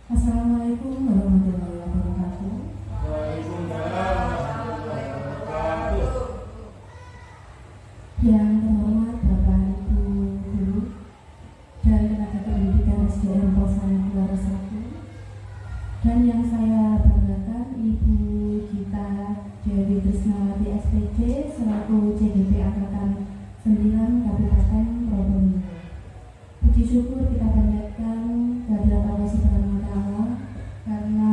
Assalamualaikum warahmatullahi wabarakatuh. Waalaikumsalam warahmatullahi wabarakatuh. Yang terhormat Bapak Ibu Guru dari Tenaga Pendidikan SDN Posyandu Kelora 1, dan yang saya banggakan Ibu Gita Dewi Trisnawati SPJ selaku CDP Angkatan 9 Kabupaten Probolinggo. Puji syukur kita panjatkan kehadirat Allah Subhanahu wa Ta'ala karena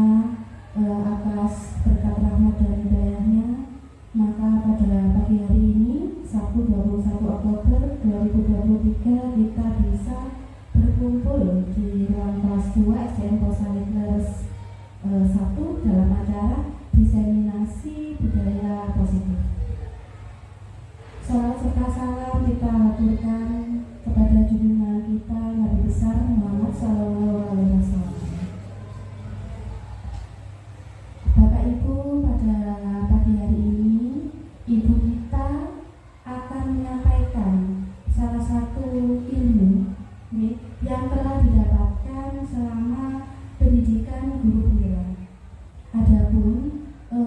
atas berkat rahmat dan hidayahnya, maka pada pagi hari ini Sabtu 21 Oktober 2023 kita bisa berkumpul di ruang kelas 2 SDN Posyandu Kelora 1 dalam acara diseminasi budaya positif. Salam serta salam kita haturkan kepada junjungan kita Nabi besar Muhammad Sallallahu Alaihi Wasallam. Bapak Ibu, pada pagi hari ini Ibu kita akan menyampaikan salah satu ilmu yang telah didapatkan selama pendidikan guru penggerak. Adapun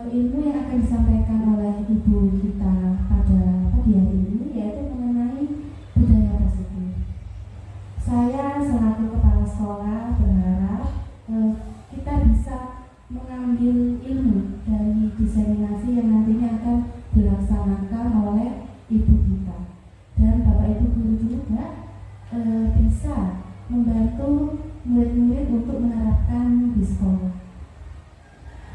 ilmu yang akan disampaikan oleh Ibu kita pada pagi hari ini yaitu mengenai budaya positif. Saya selaku kepala sekolah berharap kita bisa mengambil ilmu dari diseminasi yang nantinya akan dilaksanakan oleh Ibu kita, dan Bapak Ibu guru juga bisa membantu murid-murid untuk menerapkan di sekolah.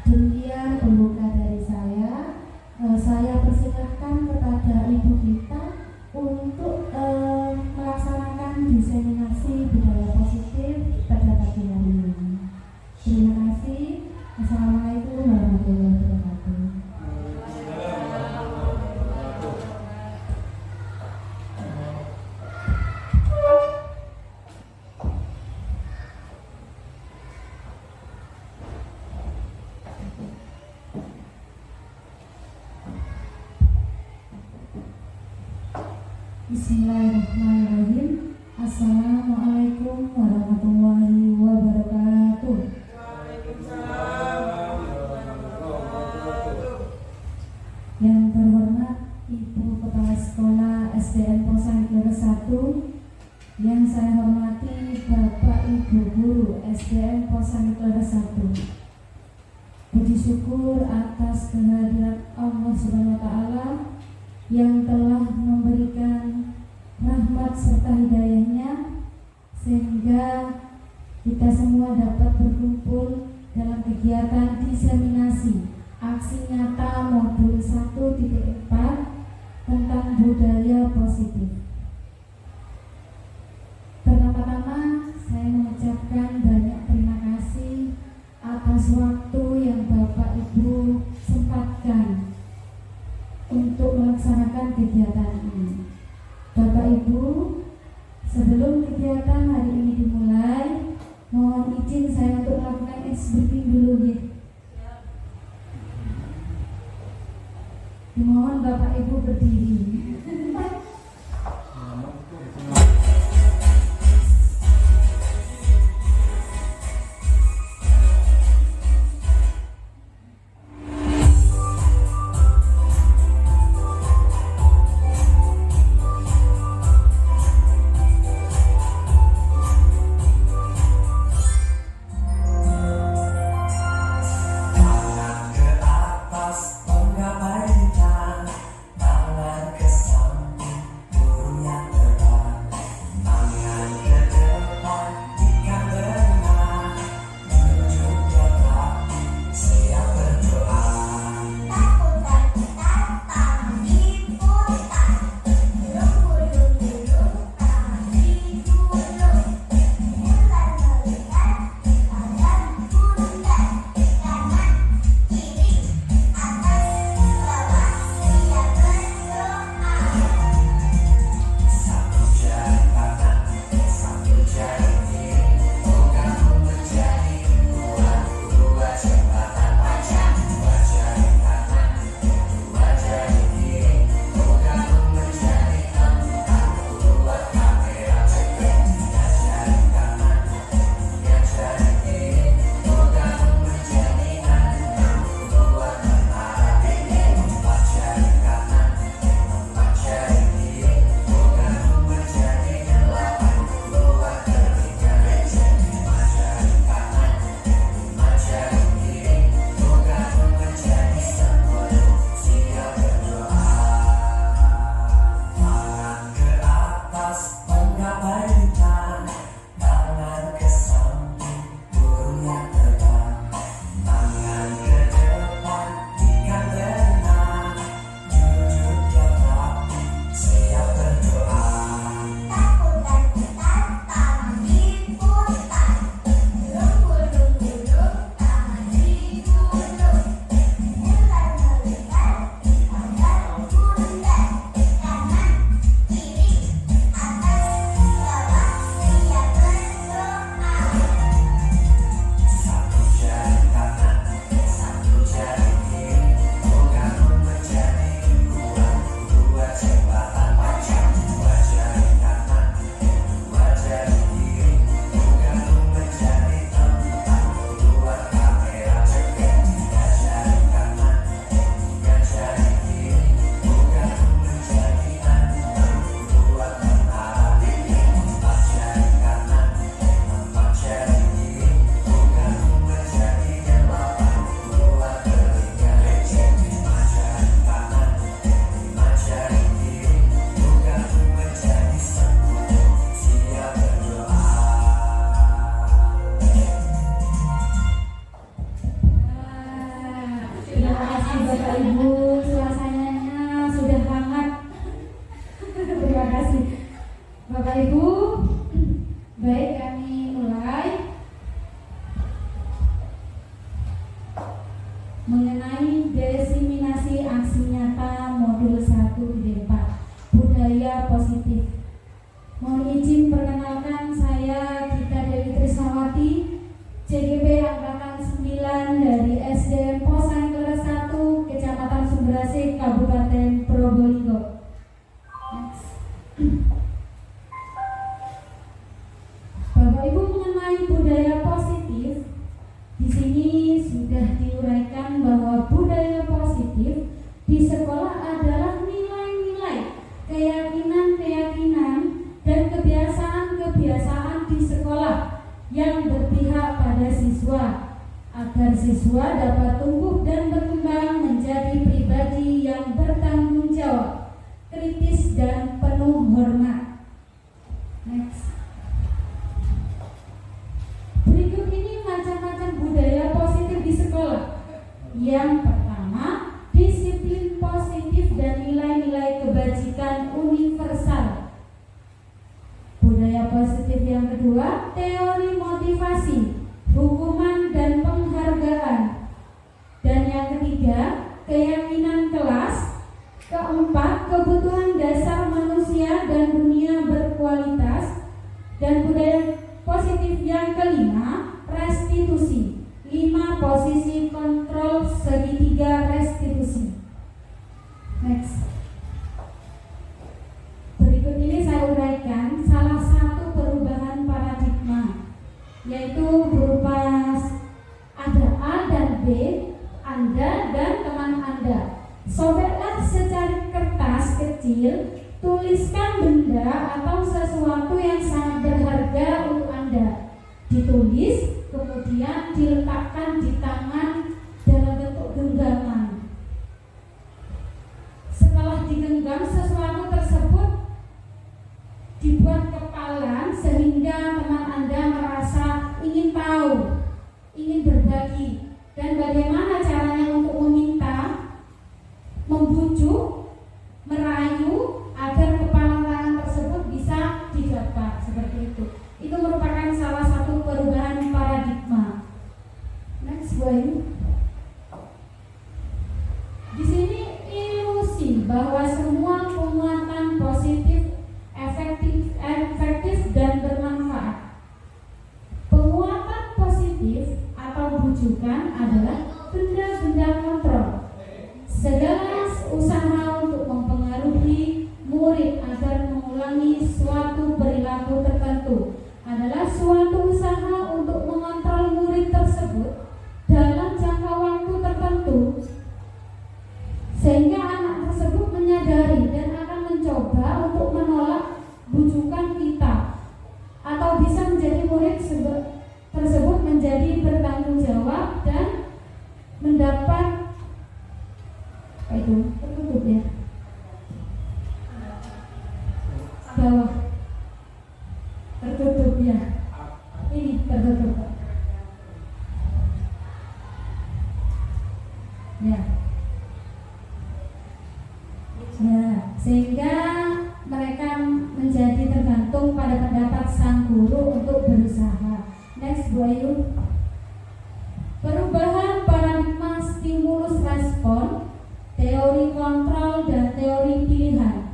Demikian pembuka dari saya. Saya persilahkan kepada Ibu kita untuk melaksanakan diseminasi budaya positif pada pagi hari ini. Terima kasih. Assalamualaikum warahmatullahi wabarakatuh. Bismillahirrahmanirrahim. Assalamualaikum warahmatullahi wabarakatuh. Waalaikumsalam warahmatullahi wabarakatuh. Yang terhormat Ibu Kepala Sekolah SDN Posyandu Kelora 1, yang saya hormati Bapak Ibu Guru SDN Posyandu Kelora 1. Puji syukur atas kehadiran Allah Subhanahu wa Ta'ala yang telah memberikan rahmat serta hidayahnya sehingga kita semua dapat berkumpul dalam kegiatan diseminasi aksi nyata modul 1.4 tentang budaya positif. Pertama-tama saya mengucapkan banyak terima kasih atas waktu yang Bapak Ibu sempatkan untuk melaksanakan kegiatan ini. Bapak Ibu, sebelum kegiatan hari ini dimulai, mohon izin saya untuk melakukan briefing dulu ya. Mohon Bapak Ibu berdiri. Tangan ke samping, burung yang terbang. Bapak Ibu, baik kami mulai mengenai diseminasi aksi nyata modul 1 IDE 4 budaya positif. Mohon izin perkenalkan, saya Gita Dewi Trisnawati, CGP Angkatan 9 dari SDN Posan Kelas 1, Kecamatan Sumberasih, Kabupaten Probolinggo. Bapak Ibu, mengenai budaya positif, di sini sudah diuraikan bahwa budaya positif di sekolah adalah nilai-nilai, keyakinan-keyakinan dan kebiasaan-kebiasaan di sekolah yang berpihak pada siswa agar siswa dapat tumbuh dan berkembang menjadi pribadi yang bertanggung jawab, kritis dan penuh hormat. Next. Berikut ini macam-macam budaya positif di sekolah. Yang pertama, disiplin positif dan nilai-nilai kebajikan universal. Budaya positif yang kedua, teori motivasi, hukuman dan penghargaan. Dan yang ketiga, keyakinan kelas. Keempat, kebutuhan dasar manusia dan dunia berkualitas. Dan budaya positif yang kelima, restitusi. 5, posisi kontrol segitiga restitusi. Next. Berikut ini saya uraikan salah satu perubahan paradigma, yaitu berupa ada A dan B, Anda dan teman Anda. Sobeklah secari kertas kecil, tuliskan benda atau sesuatu yang sangat berharga untuk Anda. Ditulis, kemudian diletakkan di tangan dalam bentuk genggaman. Setelah digenggam, sesuatu tersebut dibuat kepalan sehingga teman Anda merasa ingin tahu, ingin berbagi. Dan bagaimana caranya untuk meminta, membujuk, merayu agar kepalan tangan tersebut bisa didapat, seperti itu. Itu merupakan salah satu perubahan paradigma. Next point. Di sini ilusi bahwa semua penguatan positif efektif dan bermanfaat. Penguatan positif atau bujukan adalah benda-benda kontrol. Segala usaha untuk mempengaruhi murid agar mengulangi suatu perilaku tertentu adalah suatu usaha untuk mengontrol murid tersebut dalam jangka waktu tertentu, sehingga anak tersebut menyadari dan akan mencoba untuk menolak bujukan kita, atau bisa menjadi murid tersebut menjadi bertanggung jawab dan mendapat itu tertutup ya, bawah tertutup ya, ini tertutup ya. Sehingga mereka menjadi tergantung pada pendapat sang guru untuk berusaha. Next, Bu Ayu. Perubahan paradigma stimulus respon, teori kontrol dan teori pilihan.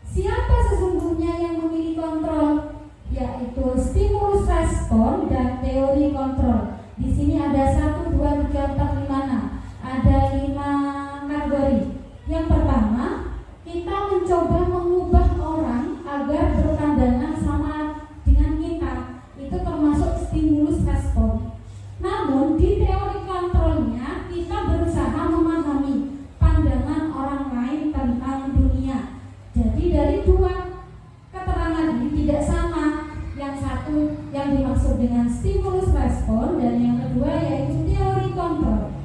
Siapa sesungguhnya yang memilih kontrol? Yaitu stimulus respon dan teori kontrol. Di sini ada 1, 2, 3, 4, 5, 6. Ada 5 kategori. Yang pertama, kita mencoba mengubah orang agar berpandangan sama dengan kita. Itu termasuk stimulus respon. Namun di teori kontrolnya kita berusaha memahami pandangan orang lain tentang dunia. Jadi dari dua keterangan ini tidak sama. Yang satu yang dimaksud dengan stimulus respon, dan yang kedua yaitu teori kontrol.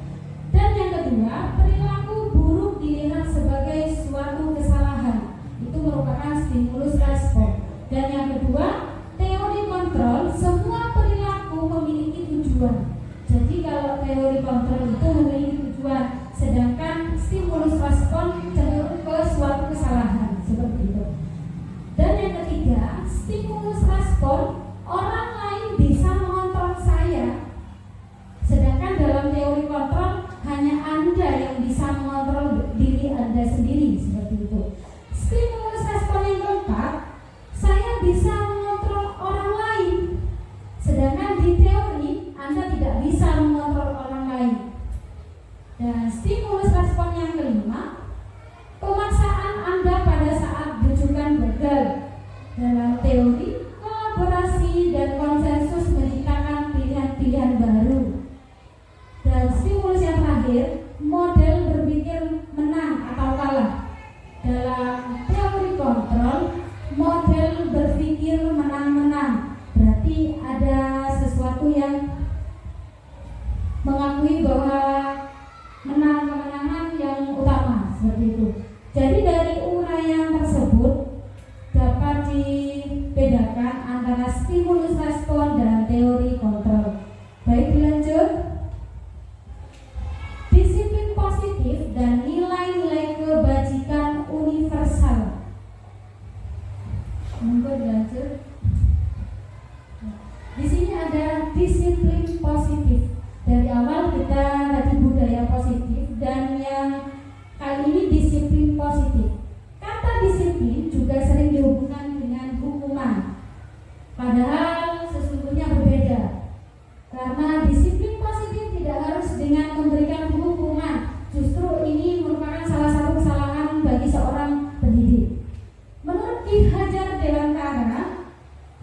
Dan yang kedua, perilaku buruk dilihat sebagai suatu kesalahan. Itu merupakan stimulus respon. Dan yang kedua, teori kontrol, semua perilaku memiliki tujuan. Jadi kalau teori kontrol itu memiliki tujuan, sedangkan stimulus respon cenderung ke suatu kesalahan, seperti itu. Dan yang ketiga, itu. Stimulus respon yang keempat, saya bisa mengontrol orang lain. Sedangkan di teori Anda tidak bisa mengontrol orang lain. Dan stimulus respon yang kelima, pemaksaan Anda pada saat bujukan gagal. Dalam teori, kolaborasi dan konsensus menciptakan pilihan-pilihan baru. Dan stimulus yang terakhir, model berpikir menang atau kalah. Dalam teori kontrol, model berpikir menang-menang. Berarti ada sesuatu yang mengakui bahwa kemenangan yang utama, seperti itu. Jadi dari uraian tersebut dapat dibedakan antara stimulus respon dan teori kontrol. Baik, dilanjut. Disiplin positif dan nilai-nilai kebajikan universal. Monggo dilanjut. Di sini ada disiplin positif. Dari awal kita tadi budaya positif, dan yang kali ini disiplin positif. Kata disiplin juga sering dihubungkan dengan hukuman, padahal sesungguhnya berbeda. Karena disiplin positif tidak harus dengan memberikan hukuman. Justru ini merupakan salah satu kesalahan bagi seorang pendidik. Menurut Ki Hajar Dewantara,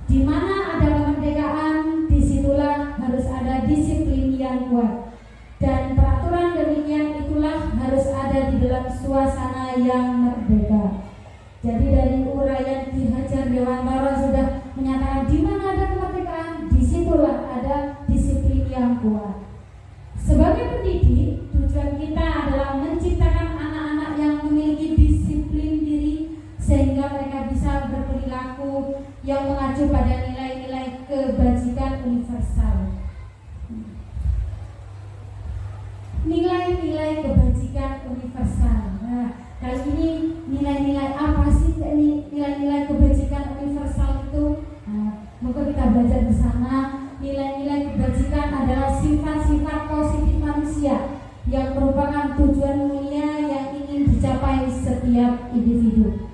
di mana ada kemerdekaan, disitulah harus ada disiplin yang kuat. Dan peraturan demikian itulah harus ada di dalam suasana yang merdeka. Jadi dari uraian Ki Hajar Dewantara sudah menyatakan di mana ada kemerdekaan, disitulah ada disiplin yang kuat. Sebagai pendidik, tujuan kita adalah menciptakan anak-anak yang memiliki disiplin diri sehingga mereka bisa berperilaku yang mengacu pada nilai-nilai kebajikan universal. Nilai-nilai kebajikan universal. Nah, kali ini nilai-nilai apa sih nilai-nilai kebajikan universal itu? Nah, maka kita belajar bersama. Nilai-nilai kebajikan adalah sifat-sifat positif manusia yang merupakan tujuan mulia yang ingin dicapai setiap individu.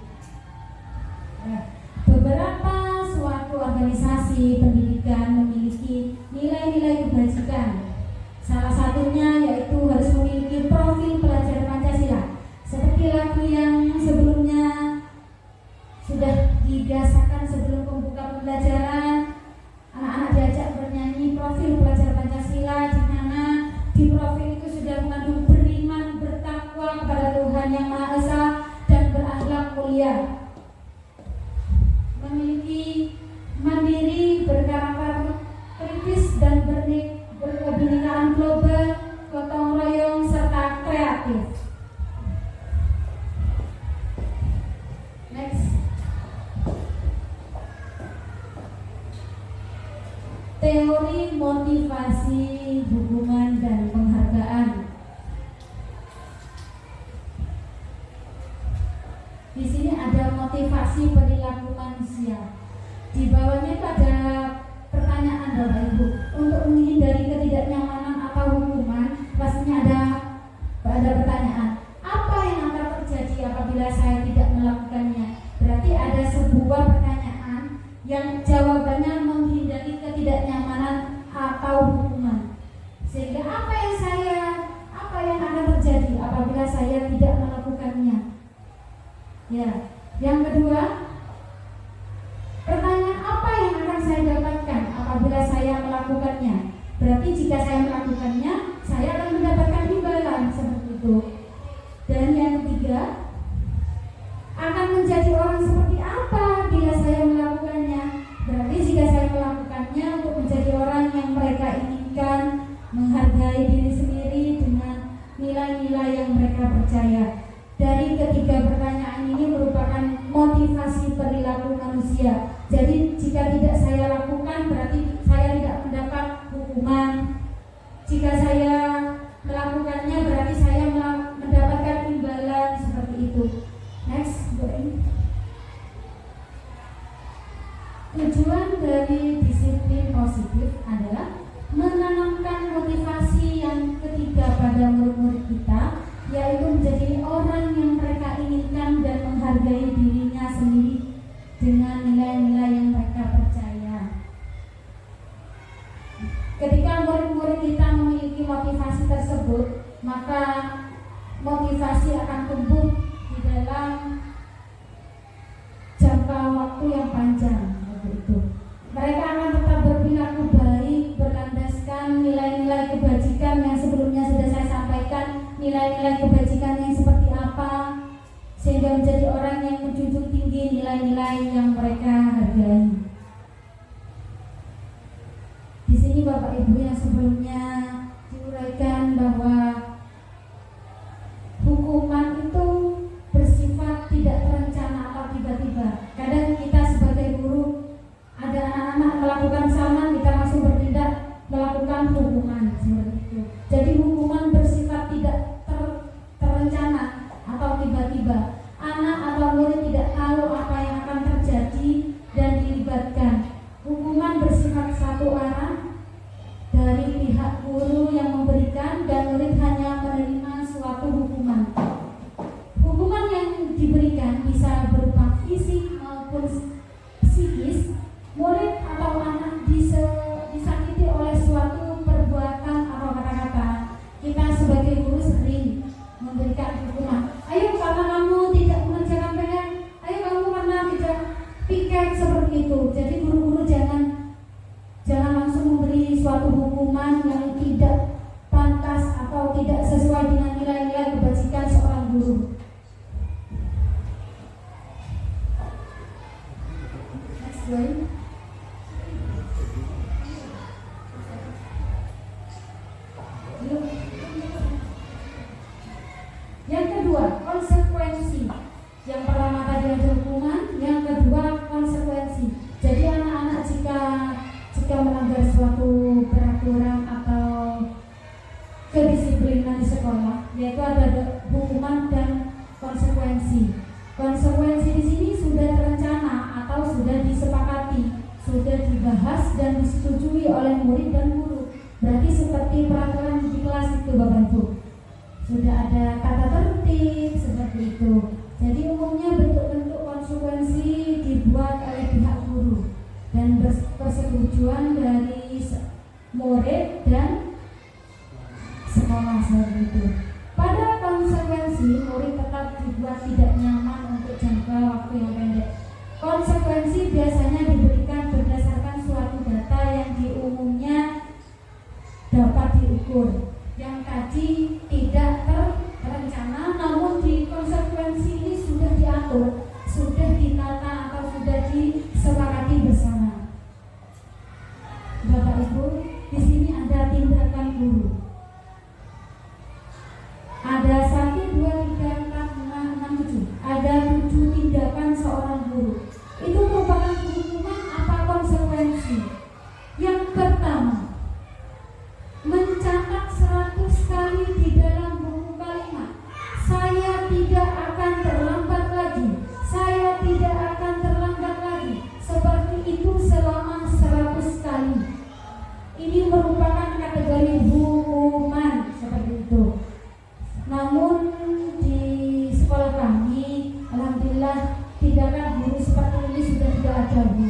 Nah, beberapa suatu organisasi pendidikan memiliki nilai-nilai kebajikan. Salah satunya yaitu harus memiliki profil pelajar Pancasila. Seperti lagu yang sebelumnya sudah dibiasakan sebelum pembuka pembelajaran, anak-anak diajak bernyanyi profil pelajar Pancasila, di mana di profil itu sudah mengandung beriman, bertakwa kepada Tuhan Yang Maha Esa dan berakhlak mulia, memiliki mandiri, berkarakter kritis dan berkebinekaan global, gotong royong serta kreatif. Next. Teori motivasi hubungan dan penghargaan. Di sini ada motivasi perilaku manusia. Di bawahnya itu ada pertanyaan Bapak Ibu. Untuk menghindari ketidaknyamanan atau hukuman, pastinya ada pertanyaan. Apa yang akan terjadi apabila saya tidak melakukannya? Berarti ada sebuah pertanyaan yang jawabannya menghindari ketidaknyamanan atau hukuman. Sehingga apa yang akan terjadi apabila saya tidak melakukannya? Ya, yang kedua, pertanyaan apa yang akan saya dapatkan apabila saya melakukannya? Berarti jika saya melakukannya, saya akan mendapatkan imbalan, seperti itu. Dan yang ketiga, akan menjadi orang seperti apa bila saya melakukannya? Berarti jika saya melakukannya untuk menjadi orang yang mereka inginkan, menghargai diri sendiri dengan nilai-nilai yang mereka percaya. Dari ketiga pertanyaan ini merupakan motivasi perilaku manusia. Jadi jika tidak saya lakukan, berarti saya tidak mendapat hukuman. Jika saya melakukannya, berarti saya mendapatkan imbalan, seperti itu. Next, tujuan dari disiplin positif adalah menanamkan motivasi yang ketiga pada murid-murid kita, yaitu menjadi orang yang mereka inginkan dan dengan nilai-nilai yang mereka percaya. Ketika murid-murid kita memiliki motivasi tersebut, maka motivasi akan tumbuh di dalam jangka waktu yang panjang. Mereka akan tetap berperilaku baik, berlandaskan nilai-nilai kebajikan yang sebelumnya sudah saya sampaikan, nilai-nilai kebajikan yang seperti apa, sehingga menjadi orang yang menjunjung tinggi nilai-nilai yang mereka hargai. Di sini Bapak Ibu yang sebelumnya diuraikan bahwa hukuman itu bersifat tidak terencana atau tiba-tiba. Kadang kita sebagai guru ada anak-anak melakukan kesalahan, kita langsung bertindak melakukan hukuman seperti itu. Jadi hukuman bersifat tidak terencana atau tiba-tiba. Anak atau murid tidak tahu apa yang akan terjadi dan dilibatkan. Hukuman bersifat satu arah dari pihak guru yang memberikan, dan murid hanya menerima suatu hukuman. Hukuman yang diberikan bisa berupa fisik maupun psikis. Murid atau anak disakiti oleh suatu perbuatan atau kata-kata. Kita sebagai guru sering memberikan hukuman. Ayo karena kamu tidak mengerjakan PR, ayo kamu karena tidak piket, seperti itu. Jadi guru-guru jangan langsung memberi suatu hukuman yang tidak pantas atau tidak sesuai dengan nilai-nilai kebajikan seorang guru. Next slide. Yang kedua, konsekuensi. Yang pertama tadi ada hukuman, yang kedua konsekuensi. Jadi anak-anak jika melanggar suatu peraturan atau kedisiplinan di sekolah, yaitu ada hukuman dan konsekuensi. Konsekuensi di sini sudah terencana atau sudah disepakati, sudah dibahas dan disetujui oleh murid dan guru. Berarti seperti peraturan di kelas itu Bapak Ibu. Sudah ada kata tertib seperti itu. Jadi umumnya bentuk-bentuk konsekuensi dibuat oleh pihak guru dan persetujuan dari murid dan sekolah seperti itu. Pada konsekuensi, murid tetap dibuat tidak nyaman untuk jangka waktu yang pendek. Konsekuensi biasanya diberikan berdasarkan suatu data yang di umumnya dapat diukur, yang tadi tidak terencana, namun di konsekuensi ini sudah diatur, sudah ditata atau sudah disepakati bersama. Bapak Ibu, di sini ada tindakan guru. Ada 1, 2, 3, 4, 5, 6, 7. Ada 7 tindakan seorang guru. Itu merupakan hukuman apa konsekuensi? Yang pertama, mencatat 100 kali di dalam buku kalimat, saya tidak akan terlambat lagi, saya tidak akan terlambat lagi, seperti itu selama 100 kali. Ini merupakan kategori hukuman seperti itu. Namun di sekolah kami, alhamdulillah, tindakan guru seperti ini sudah tidak ada, Bu.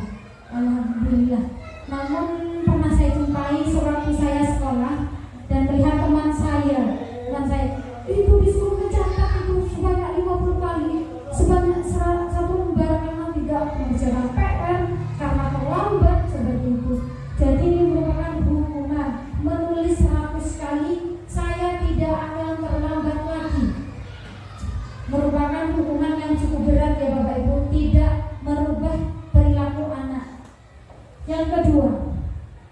Alhamdulillah. Namun pernah saya jumpai sewaktu saya sekolah dan melihat teman saya itu disuruh mencatat itu sebanyak 50 kali, sebanyak 1 lembar karena tidak mengerjakan PR, karena terlambat seperti itu. Jadi ini merupakan hukuman, menulis 100 kali saya tidak akan terlambat lagi. Merupakan hukuman yang cukup berat ya Bapak Ibu, tidak merubah perilaku anak. Yang kedua,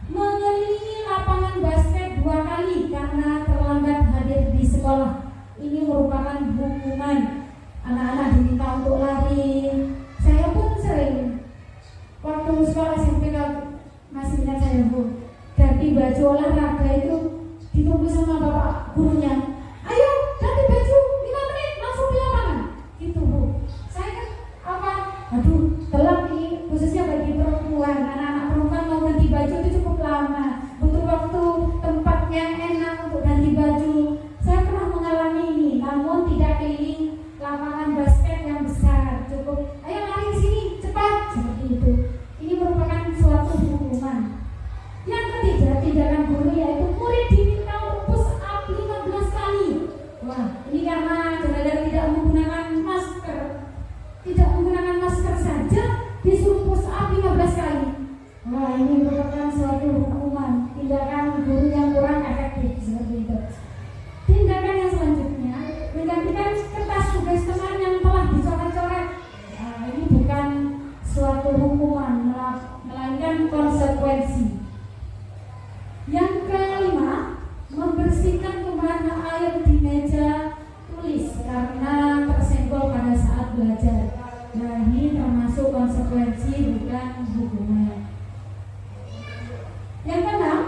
mengelilingi lapangan basket 2 kali karena terlambat hadir di sekolah. Ini merupakan hukuman. Anak-anak diminta untuk lari. Saya pun sering waktu sekolah SMP, masih ingat saya Bu, ganti baju olahraga itu ditunggu sama bapak gurunya. Ayo ganti baju 5 menit langsung di lapangan. Gitu Bu. Saya kan telat nih, khususnya bagi perempuan. Anak-anak perempuan mau ganti baju itu cukup lama, butuh waktu, tempat yang enak untuk ganti baju. Saya pernah mengalami ini, namun tidak keliling lapangan basket yang besar. Cukup, ayo lari ke sini cepat, seperti ini merupakan suatu hukuman, tindakan guru yang kurang efektif seperti itu. Tindakan yang selanjutnya menggantikan kertas tugas teman yang telah dicoret-coret. Ini bukan suatu hukuman, melainkan konsekuensi. Yang kelima, membersihkan tumpahan air di meja tulis karena tersenggol pada saat belajar. Nah, ini termasuk konsekuensi, bukan hukuman. Yang keenam,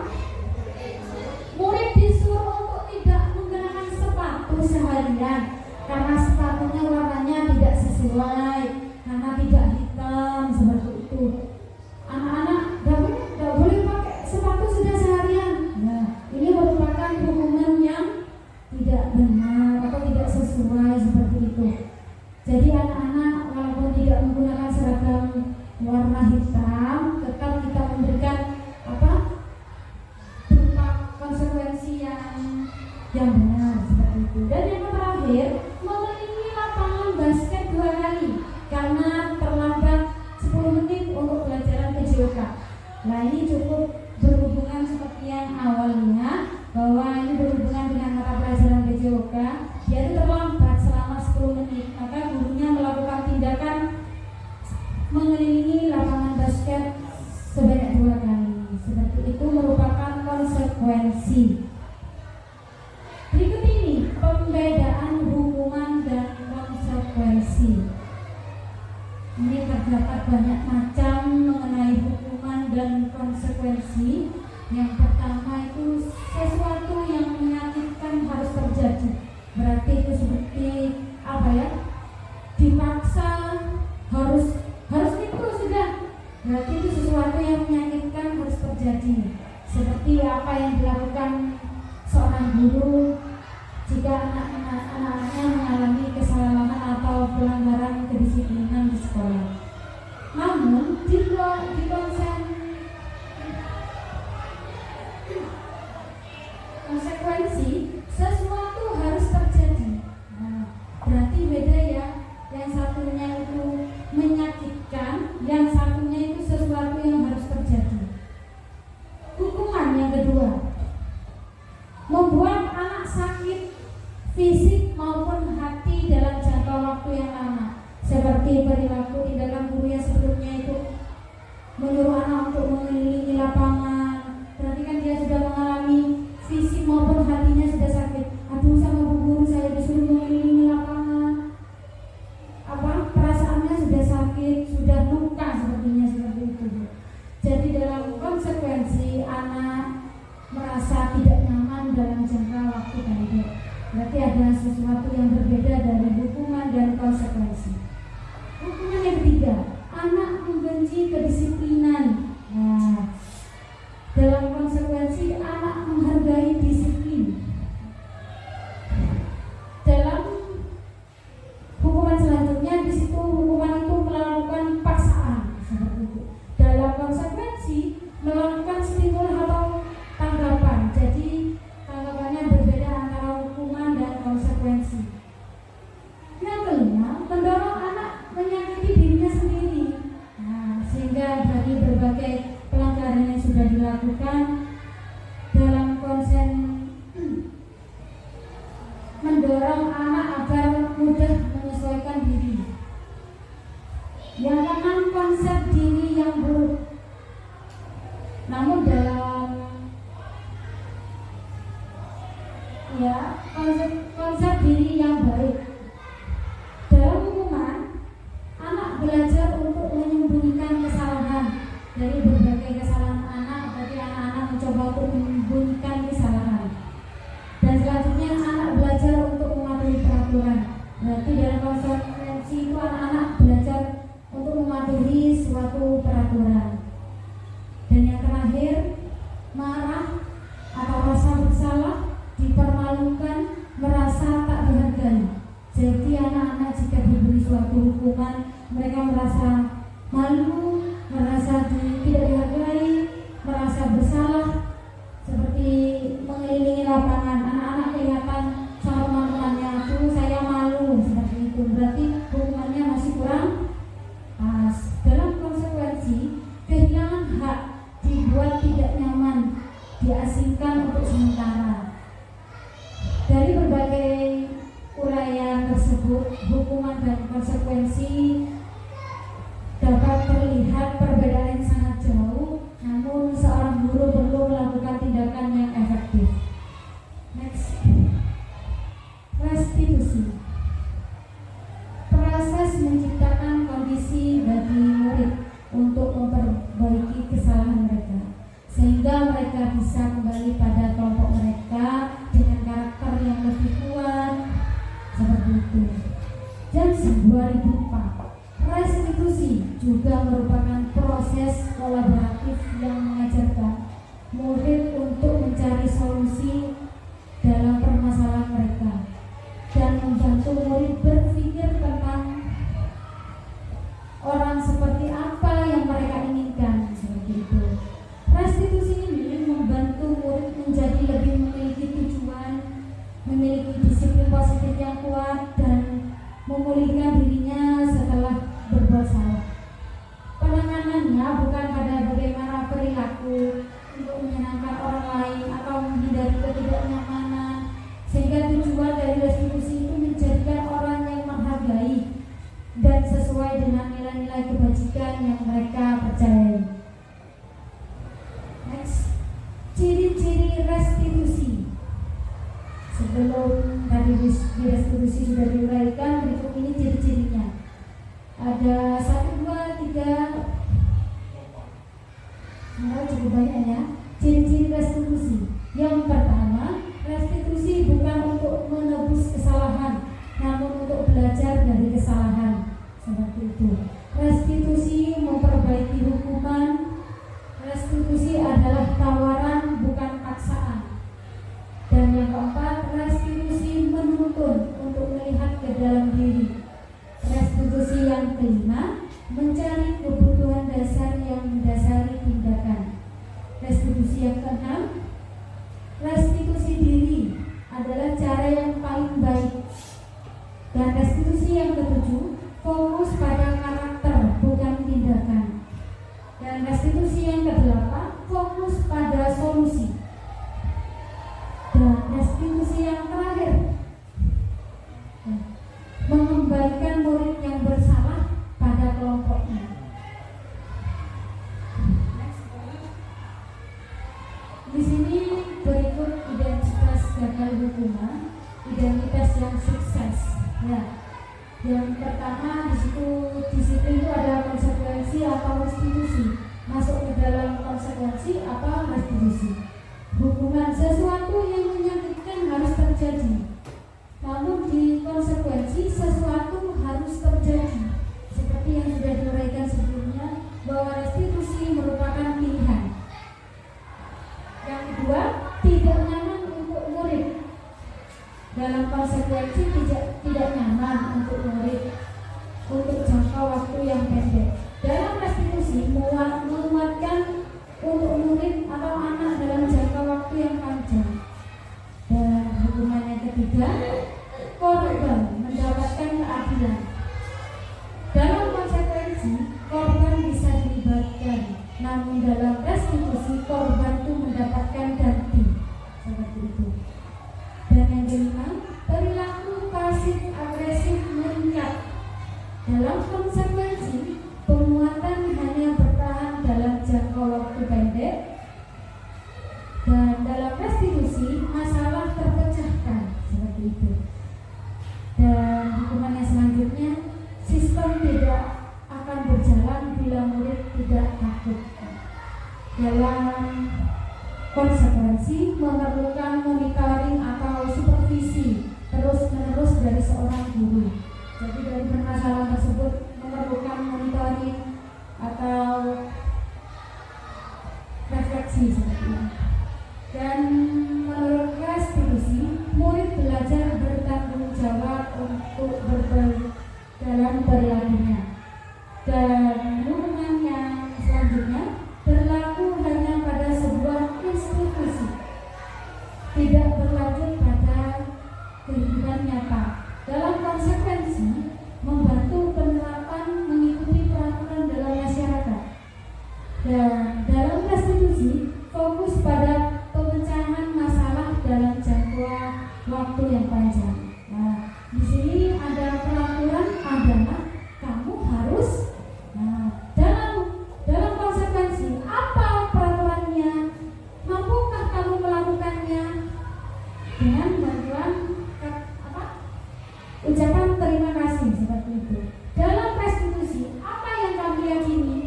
murid disuruh untuk tidak menggunakan sepatu seharian karena sepatunya warnanya tidak sesuai, karena tidak hitam seperti itu. Anak-anak tidak boleh pakai sepatu sudah seharian. Nah, ini merupakan hukuman yang tidak benar atau tidak sesuai seperti itu. Jadi anak-anak walaupun tidak menggunakan seragam warna hitam, tetap kita memberikan berupa konsekuensi yang benar seperti itu. Dan yang terakhir, mengelilingi lapangan basket 2 kali karena terlambat 10 menit untuk pelajaran PJOK. Nah, ini cukup berhubungan seperti yang awalnya, bahwa ini berhubungan dengan mata pelajaran PJOK, yaitu terlambat selama 10 menit, maka gurunya melakukan tindakan mengelilingi lapangan basket sebanyak 2 kali. Seperti itu merupakan konsekuensi. Berikut ini pembedaan hukuman dan konsekuensi. Ini terdapat banyak macam mengenai hukuman dan konsekuensi. Yang pertama itu sesuatu yang menyakitkan harus terjadi. Berarti itu seperti dipaksa harus itu sudah. Berarti itu sesuatu yang menyakitkan harus terjadi. Seperti apa yang dilakukan seorang guru jika anak-anaknya mengalami kesalahan atau pelanggaran kedisiplinan di sekolah. Namun di konsekuensi sesuatu harus terjadi. Nah, berarti beda ya. Yang satunya itu menyakitkan, yang satunya itu sesuatu yang harus terjadi. Hukuman yang kedua, membuat anak sakit fisik maupun hati dalam jangka waktu yang lama. Seperti perilaku tindakan guru yang sebelumnya itu menyuruh anak untuk mengelilingi lapangan. Berarti kan dia sudah mengalami fisik maupun hatinya sudah sakit. Aduh, sama bu guru saya disuruh mengelilingi lapangan. Perasaannya sudah sakit, sudah luka sepertinya seperti itu. Jadi dalam konsekuensi anak merasa tidak nyaman dalam jangka waktu pendek. Berarti ada sesuatu yang berbeda dari hukuman dan konsekuensi. Hukuman yang ketiga, anak membenci kedisiplinan. Nah, dalam konsekuensi anak menghargai disiplin. Dalam hukuman selanjutnya di situ hukuman itu melakukan paksaan seperti itu. Dalam konsekuensi melakukan stimul atau tanggapan. Jadi tanggapannya berbeda antara hukuman dan konsekuensi. Yang kelima, mendorong anak menyakiti dirinya sendiri. Nah, sehingga dari berbagai pelanggaran yang sudah dilakukan dalam konsen mendorong anak agar mudah menyesuaikan diri. Yang keenam, konsep diri yang buruk. Namun dalam konsep diri yang baik. Dalam hukuman, anak belajar untuk menyembunyikan kesalahan. Dari berbagai kesalahan anak, berarti anak-anak mencoba untuk menyembunyikan kesalahan. Dan selanjutnya anak belajar untuk mematuhi peraturan. Berarti di restitusi sudah diuraikan. Berikut ini ciri-cirinya. Ada 1, 2, 3, cukup banyak ya. Ciri-ciri restitusi. Yang pertama, restitusi bukan untuk menebus kesalahan, namun untuk belajar dari kesalahan. Seperti itu. Restitusi memperbaiki hukuman. Restitusi adalah tawaran, bukan paksaan. Dan yang keempat, restitusi menuntun untuk melihat ke dalam diri. Restitusi yang kelima, mencari kebutuhan dasar yang mendasari tindakan. Restitusi yang keenam, restitusi diri adalah cara yang paling baik. Dan restitusi yang ketujuh, fokus pada karakter bukan tindakan. Dan restitusi yang kedelapan, fokus pada solusi. Dan restitusi yang terakhir, mengembalikan murid yang bersalah pada kelompoknya. Di sini berikut identitas gagal hukuman, identitas yang sukses. Ya, yang pertama di situ itu ada konsekuensi atau restitusi. Masuk ke dalam konsekuensi atau restitusi. Hukuman, sesuatu yang menyakitkan harus terjadi. Namun di konsekuensi sesuatu harus terjadi. Seperti yang sudah diuraikan sebelumnya, bahwa restitusi merupakan pilihan. Yang kedua, tidak nyaman untuk murid. Dalam konsekuensi tidak nyaman untuk murid untuk jangka waktu yang pendek. Dalam restitusi menguatkan untuk murid atau anak dalam jangka waktu yang panjang. Dan hukuman yang ketiga, korban mendapatkan keadilan. Dalam konsekuensi, korban bisa dilibatkan, namun dalam restitusi korban itu mendapatkan ganti. Seperti itu. Dan yang kelima, perilaku pasif agresif meningkat. Dalam konsekuensi, penguatan hanya bertahan dalam jangka waktu pendek. Dan dalam restitusi, masalah terpecahkan. Seperti itu. Dan hukuman yang selanjutnya, sistem tidak akan berjalan bila murid tidak takut. Dalam konsekuensi memerlukan monitoring atau supervisi terus-menerus dari seorang guru. Jadi dari permasalahan tersebut memerlukan monitoring atau refleksi seperti ini. Dan menurut restitusi, murid belajar bertanggung jawab untuk dalam perilakunya. Dan hukuman yang selanjutnya berlaku hanya pada sebuah institusi, tidak berlanjut pada kehidupan nyata. Dalam konsekuensi, membantu penerapan mengikuti peraturan dalam masyarakat. Dan dalam restitusi, fokus pada pemecahan masalah dalam jangka waktu yang panjang. Nah, di sini ada peraturan adalah kamu harus. Nah, dalam konsekuensi apa peraturannya? Mampukah kamu melakukannya? Dengan bantuan ucapan terima kasih seperti itu. Dalam restitusi, apa yang kamu yakini?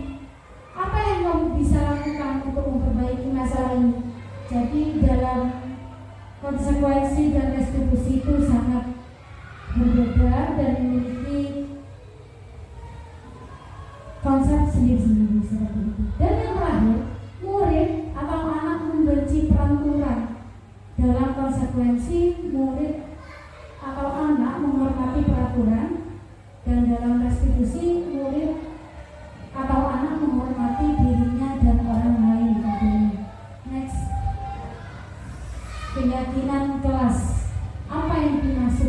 Apa yang kamu bisa lakukan untuk memperbaiki masalah ini? Jadi dalam konsekuensi dan restitusi itu sangat berbeda dan memiliki konsep sendiri-sendiri seperti itu. Dan yang terakhir, murid atau anak membenci peraturan. Dalam konsekuensi, murid atau anak menghormati peraturan. Dan dalam restitusi, murid atau anak menghormati dirinya dan orang lain. Next, keyakinan kelas. Apa yang dimaksud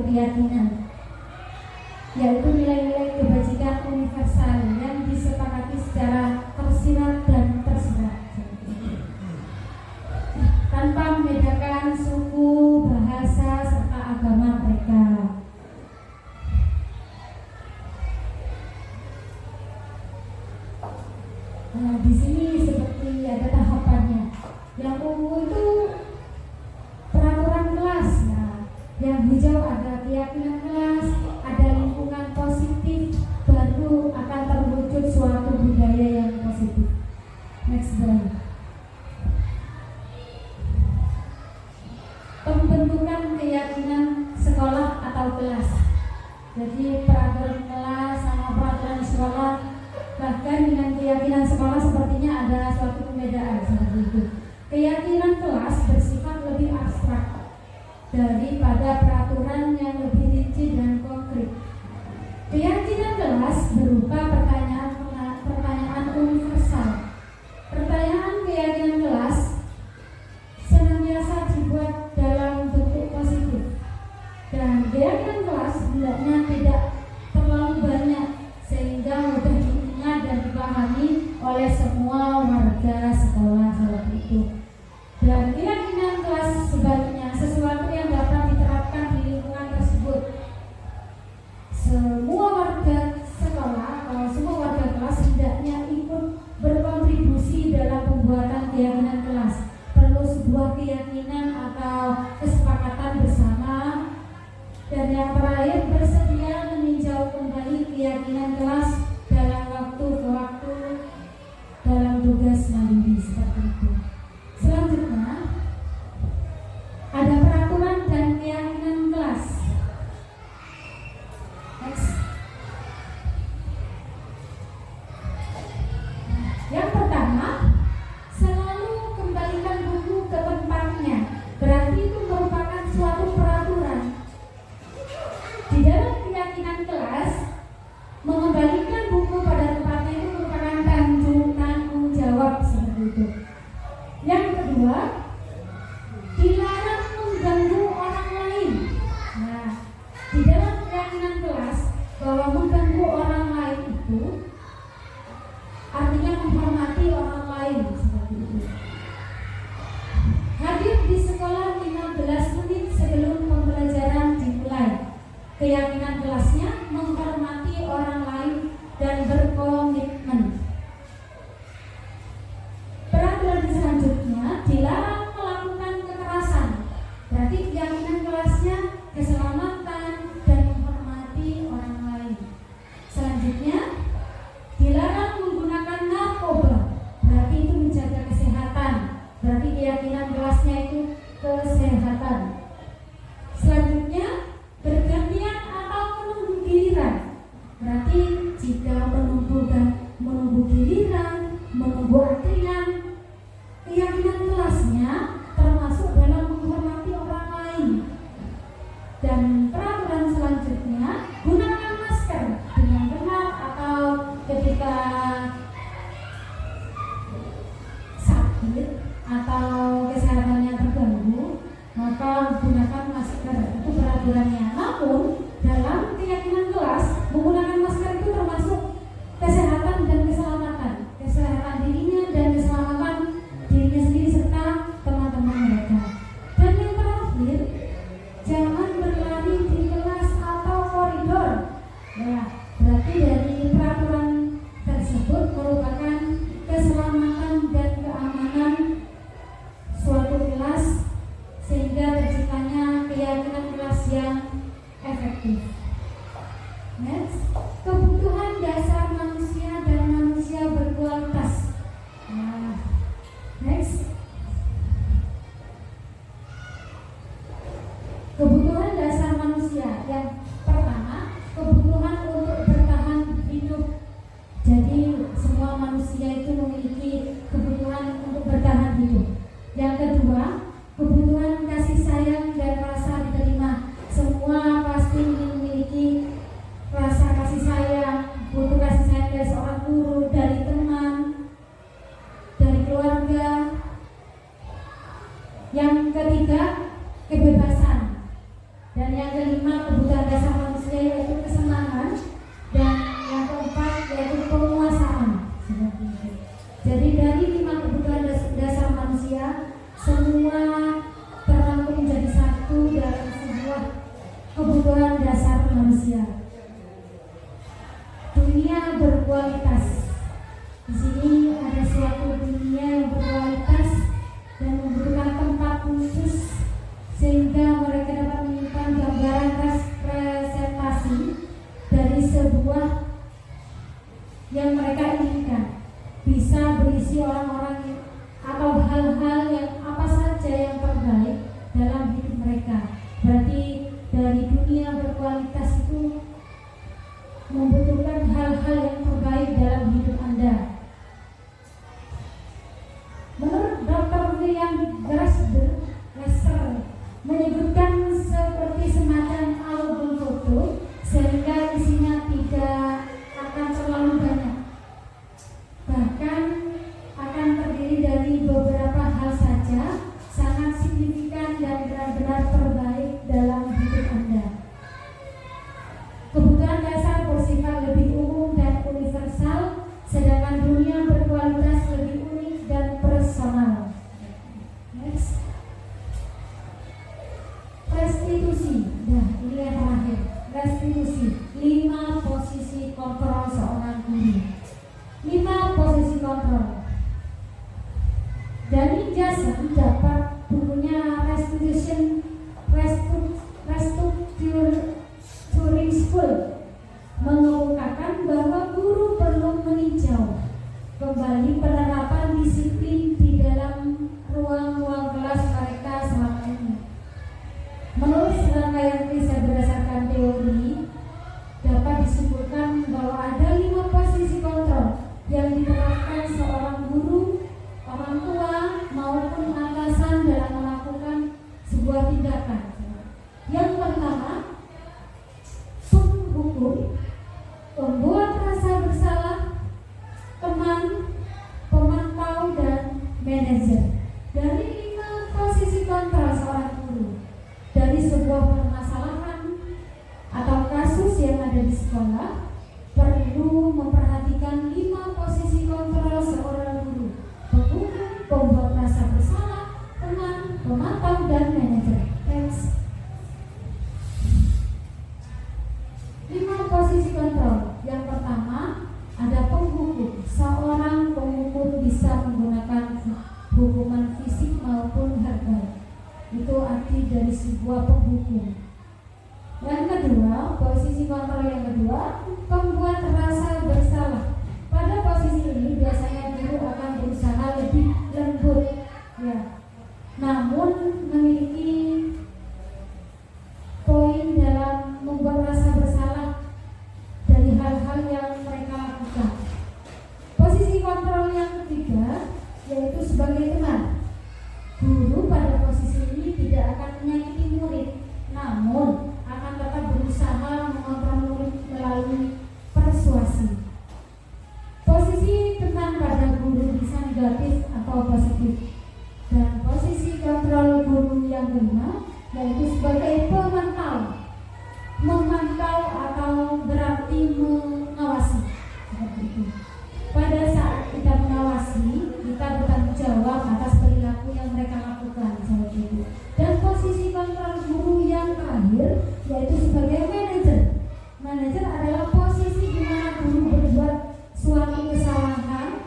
keyakinan, yaitu nilai-nilai kebajikan universal yang disepakati secara tersirat dan tersirat tanpa membedakan suku, bahasa, serta agama mereka. Nah, di sini seperti ada tahapannya. Yang ungu itu peraturan kelas, nah, yang hijau ada keyakinan kelas, ada lingkungan positif, baru akan terwujud suatu budaya yang positif. Next slide. Pembentukan keyakinan sekolah atau kelas. Jadi peraturan kelas sama peraturan sekolah, bahkan dengan keyakinan sekolah sepertinya ada suatu pembedaan seperti itu. Keyakinan kelas bersifat lebih abstrak daripada peraturan yang lebih rinci dan konkret. Keyakinan kelas berupa pertanyaan universal. Pertanyaan keyakinan kelas senantiasa dibuat dalam bentuk positif, dan keyakinan kelas hendaknya tidak terlalu banyak sehingga mudah diingat dan dipahami oleh semua warga sekolah seperti itu. Dan keyakinan kelas sebaliknya sesuatu yang dapat diterapkan di lingkungan tersebut. Semua warga sekolah atau semua warga kelas hendaknya ikut berkontribusi dalam pembuatan keyakinan kelas. Perlu sebuah keyakinan atau kesepakatan bersama. Dan yang terakhir, bersedia meninjau kembali keyakinan kelas dalam waktu ke waktu dalam tugas mandiri seperti itu. Selanjutnya ada peraturan dan keyakinan kelas. Next. Yang pertama, selalu kembalikan buku ke tempatnya. Berarti itu merupakan suatu peraturan. Di dalam keyakinan kelas, mengembalikan buku pada tempatnya itu merupakan tanggung jawab seperti itu. Yang kedua, dilarang mengganggu orang lain. Nah, di dalam keyakinan kelas bahwa mengganggu orang lain itu artinya menghormati orang lain seperti itu. Hadir di sekolah 15 menit sebelum pembelajaran dimulai. Keyakinan kelasnya menghormati orang lain dan berkomitmen. Peraturan selanjutnya, dilarang melakukan kekerasan. Berarti keyakinan kelasnya keselamatan dan menghormati orang lain. Selanjutnya, dilarang menggunakan narkoba. Berarti itu menjaga kesehatan. Berarti keyakinan kelasnya itu kesehatan. Selanjutnya, bergantian atau menunggu giliran. Berarti jika menunggu giliran, menunggu antrian, keyakinan kelasnya termasuk dalam menghormati orang lain. Dan peraturan selanjutnya, gunakan masker dengan benar atau ketika sakit atau kesehatannya terganggu, maka gunakan masker. Itu peraturannya. Namun dalam keyakinan kelas, menggunakan masker itu termasuk kesehatan dan keselamatan, kesehatan dirinya dan keselamatan dirinya sendiri serta teman-teman mereka. Dan yang terakhir, jangan berlari di kelas atau koridor. Ya, berarti dari peraturan tersebut merupakan keselamatan dan keamanan suatu kelas sehingga terciptanya keyakinan kelas yang efektif. Next, kebutuhan dasar manusia dan manusia berkualitas. Nah, next, kebutuhan dasar manusia. Yang pertama, kebutuhan untuk bertahan hidup. Jadi semua manusia itu memiliki kebutuhan untuk bertahan hidup. Yang kedua, kebutuhan kasih sayang dan rasa diterima. Semua pasti memiliki rasa kasih sayang, butuh kasih sayang dari seorang guru, dari teman, dari keluarga. Yang ketiga, kebebasan. Dan yang kelima, kebutuhan semua terangkum menjadi satu dalam sebuah kebutuhan dasar manusia. Dunia berkualitas. Di sini ada suatu dunia yang berkualitas dan membutuhkan tempat khusus sehingga mereka dapat menyimpan gambaran representasi dari sebuah yang mereka inginkan. Bisa berisi orang-orang atau hal-hal yang apa saja yang terbaik dalam hidup mereka. Berarti dari dunia berkualitas itu membutuhkan hal-hal yang terbaik dalam hidup Anda. Menurut Dr. William Glasser menyebutkan seperti semacam album foto sehingga isinya tidak akan terlalu banyak, bahkan akan terdiri dari beberapa hal saja sangat signifikan dan benar-benar terbaik dalam hidup Anda. Kebutuhan dasar bersifat lebih umum dan universal, sedangkan dunia berkualitas lebih unik dan personal. Next. Restitusi. Nah, ini yang terakhir. Restitusi. 5 posisi kontrol seorang guru. 5 posisi kontrol. Dari Jason dapat bukunya Restructuring School mengungkapkan bahwa guru perlu meninjau kembali penerapan disiplin di dalam ruang-ruang kelas mereka selama ini. Menurut serangkaian riset berdasarkan teori, dapat disimpulkan bahwa ada 5 posisi kontrol yang diterapkan seorang guru, orang tua, maupun atasan dalam melakukan sebuah tindakan. Yang pertama, penghukum, pembuat rasa bersalah, teman, pemantau, dan manajer. Dari 5 posisi kontrol seorang guru, dari sebuah permasalahan atau kasus yang ada di sekolah, perlu memperhatikan 5 posisi kontrol seorang guru: penghukum, pembuat rasa bersalah, teman, pemantau, dan manajer. Next. 5 posisi kontrol. Yang pertama, ada penghukum. Seorang penghukum bisa menggunakan hukuman fisik maupun verbal. Itu arti dari sebuah penghukum. Yang kedua, posisi kontrol yang kedua, pembuat rasa bersalah. Pada posisi ini biasanya guru akan berusaha lebih lembut, ya, namun memiliki poin dalam membuat rasa bersalah dari hal-hal yang mereka lakukan. Posisi kontrol yang ketiga yaitu sebagai teman. Guru pada posisi ini tidak akan menyakiti murid, namun akan tetap berusaha mengontrol murid melalui persuasi. Posisi teman pada guru bisa negatif atau positif. Dan posisi kontrol guru yang kelima yaitu sebagai pemantau. Memantau atau berarti mengawasi. Seperti itu. Pada saat kita mengawasi, kita bertanggung jawab atas perilaku yang mereka lakukan. Seperti itu. Dan posisi kontrol guru yang terakhir yaitu sebagai manajer. Manajer adalah posisi di mana guru berbuat suatu kesalahan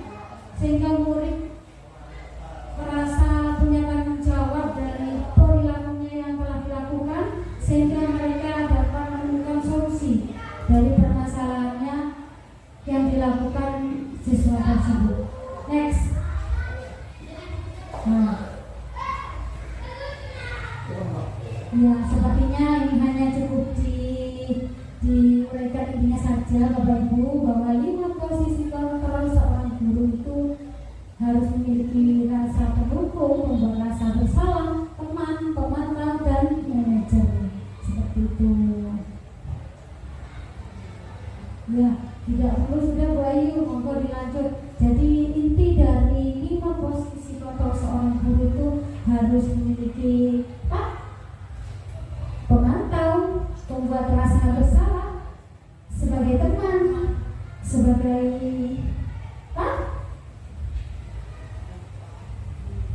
sehingga murid merasa punya tanggung jawab dari perilakunya yang telah dilakukan, sehingga mereka dapat menemukan solusi dari permasalahannya yang dilakukan siswa tersebut. Next. Nah, ya, sepertinya ini hanya cukup diuraikan intinya saja, Bapak Ibu, bahwa 5 posisi kontrol seorang guru itu harus memiliki rasa pendukung, membuat rasa bersalah, teman, pemantau, dan manajer. Seperti itu. Ya, tidak perlu sudah Bu Ayu, monggo dilanjut. Jadi inti dari 5 posisi kontrol seorang guru itu harus memiliki pemantau, pembuat rasa bersalah, sebagai teman, sebagai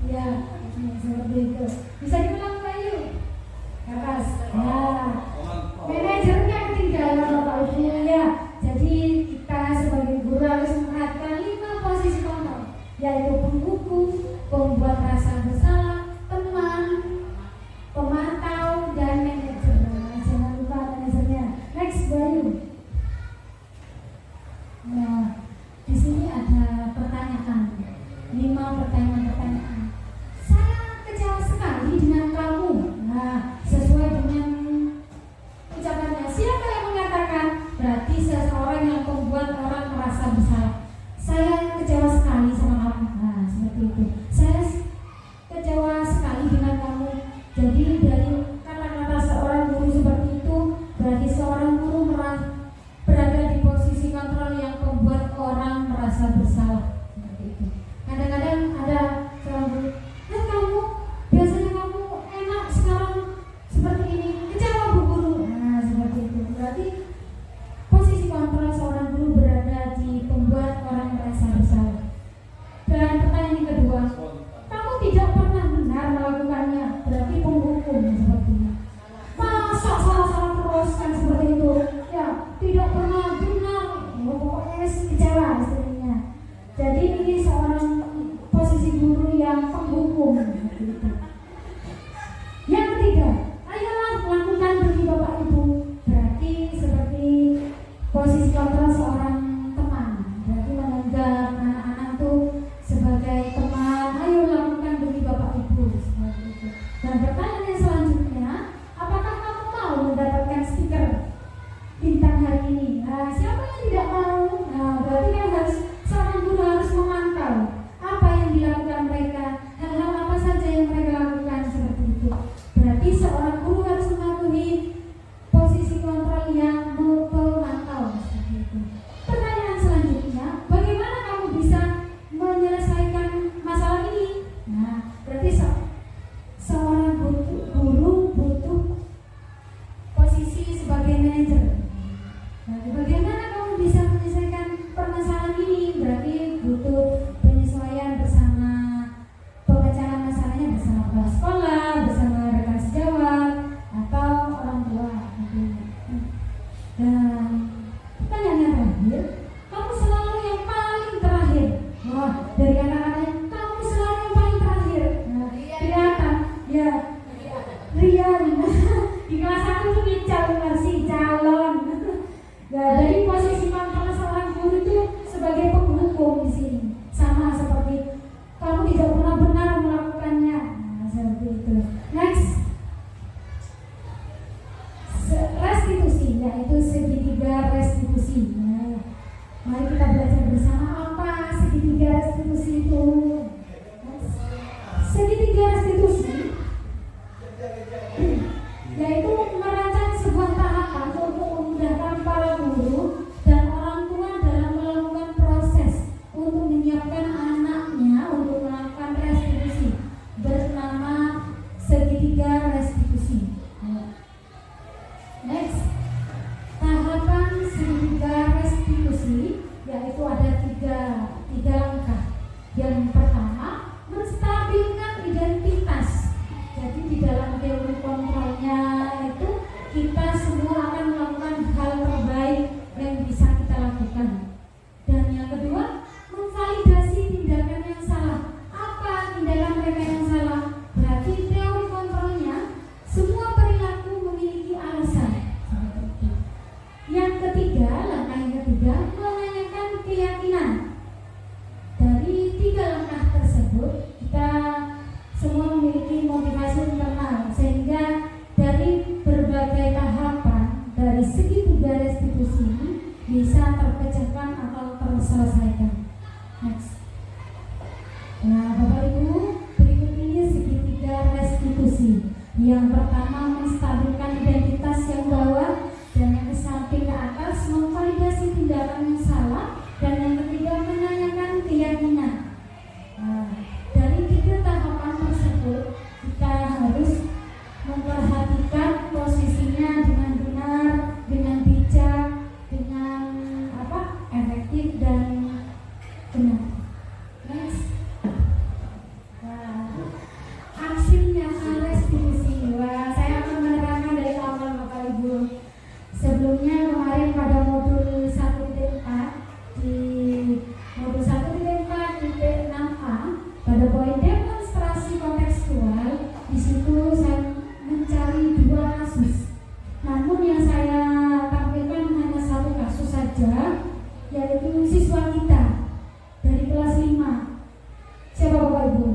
ya, Seperti itu. Bisa diulang Pak Yu? Atas. Nah, manajernya ketinggalan Bapak Ibu ya. Jadi kita sebagai guru harus memperhatikan 5 posisi kontrol, yaitu penghukum, pembuat rasa bersalah, teman, pemantau, dan manajer. Nah, jangan lupa manajernya. Next, Bayu. Nah, di sini ada pertanyaan, 5 pertanyaan. Saya kecewa sekali dengan kamu. Nah, sesuai dengan ucapannya, siapa yang mengatakan? Berarti seseorang yang membuat orang merasa bersalah. Saya kecewa sekali sama kamu. Nah, seperti itu. Saya kecewa sekali dengan kamu. Jadi dari kata-kata seorang guru seperti itu, berarti seorang guru berada di posisi kontrol yang membuat orang merasa bersalah. Seperti itu. Kadang-kadang ada seorang guru, kamu biasanya kamu enak, sekarang seperti ini, kecewa Bu Guru. Nah, seperti itu. Berarti posisi kontrol seorang guru berada di pembuat orang merasa bersalah. Dan pertanyaan yang kedua, kamu tidak pernah benar melakukannya, berarti penghukum sepertinya. Masa salah-salah terus kan seperti itu? Ya, tidak pernah benar, pokoknya kecewa istilahnya. Jadi ini seorang posisi guru yang penghukum seperti itu. Yang ketiga, ayolah lakukan demi Bapak Ibu, berarti seperti posisi kontrol seorang teman, berarti menganggap anak-anak itu sebagai teman. Ayo lakukan demi Bapak Ibu seperti itu. Dan pertanyaan yang selanjutnya, apakah kamu mau mendapatkan stiker bintang hari ini? Nah, siapa yang tidak mau? Nah, berarti kan harus seorang guru harus memantau apa yang dilakukan mereka, hal-hal apa saja yang mereka lakukan seperti itu. Berarti seorang guru harus mematuhi posisi kontrol yang memantau seperti itu. Pertanyaan selanjutnya, bagaimana kamu bisa menyelesaikan masalah ini? Nah, berarti seorang guru butuh posisi sebagai manajer. Nah, bagaimana kamu bisa menyelesaikan permasalahan ini? Berarti butuh penyesuaian bersama, pemecahan masalahnya bersama kepala sekolah, bersama rekan sejawat, atau orang tua. Dan pertanyaan yang terakhir, kamu selalu yang paling terakhir. Wah, dari anak-anak kamu selalu yang paling terakhir. Nah, kelihatan, ya, Rian. Di kelas 1 tuh masih calon. Nah, dari posisi kontrol seorang guru itu sebagai penghukum di sini, sama seperti kamu tidak pernah benar melakukannya. Nah, seperti itu. Next, restitusi, yaitu segitiga restitusi. Nah, mari kita belajar bersama apa segitiga restitusi itu. Segitiga restitusi yaitu merancang sebuah tahapan untuk memudahkan para guru dan orang tua dalam melakukan proses untuk menyiapkan anaknya untuk melakukan restitusi, bernama segitiga restitusi. Next, tahapan segitiga restitusi yaitu ada tiga langkah. Yang pertama, menstabilkan identitas. Jadi di dalam teori kontrolnya itu kita semua akan melakukan hal terbaik yang bisa kita lakukan. Dan yang kedua, memvalidasi tindakan yang salah. Apa tindakan mereka yang salah? Berarti teori kontrolnya semua perilaku memiliki alasan. Yang ketiga, langkah yang ketiga, menanyakan keyakinan. Dari 3 langkah tersebut kita semua memiliki motivasi internal, sehingga dari berbagai tahapan dari segitiga restitusi ini bisa terpecahkan atau terselesaikan. Next. Nah, Bapak Ibu, berikut ini segitiga restitusi. Yang pertama, menstabilkan identitas yang bawah, dan yang ke samping ke atas memvalidasi tindakan yang salah, dan yang ketiga menanyakan keyakinan. Nah, dari 3 tahapan tersebut kita harus memperhatikan posisinya dengan benar, dengan bijak, dengan efektif dan benar. Next. Nah, Di situ saya mencari 2 kasus. Namun yang saya tampilkan hanya 1 kasus saja, yaitu siswa kita dari kelas 5. Siapa Bapak Ibu?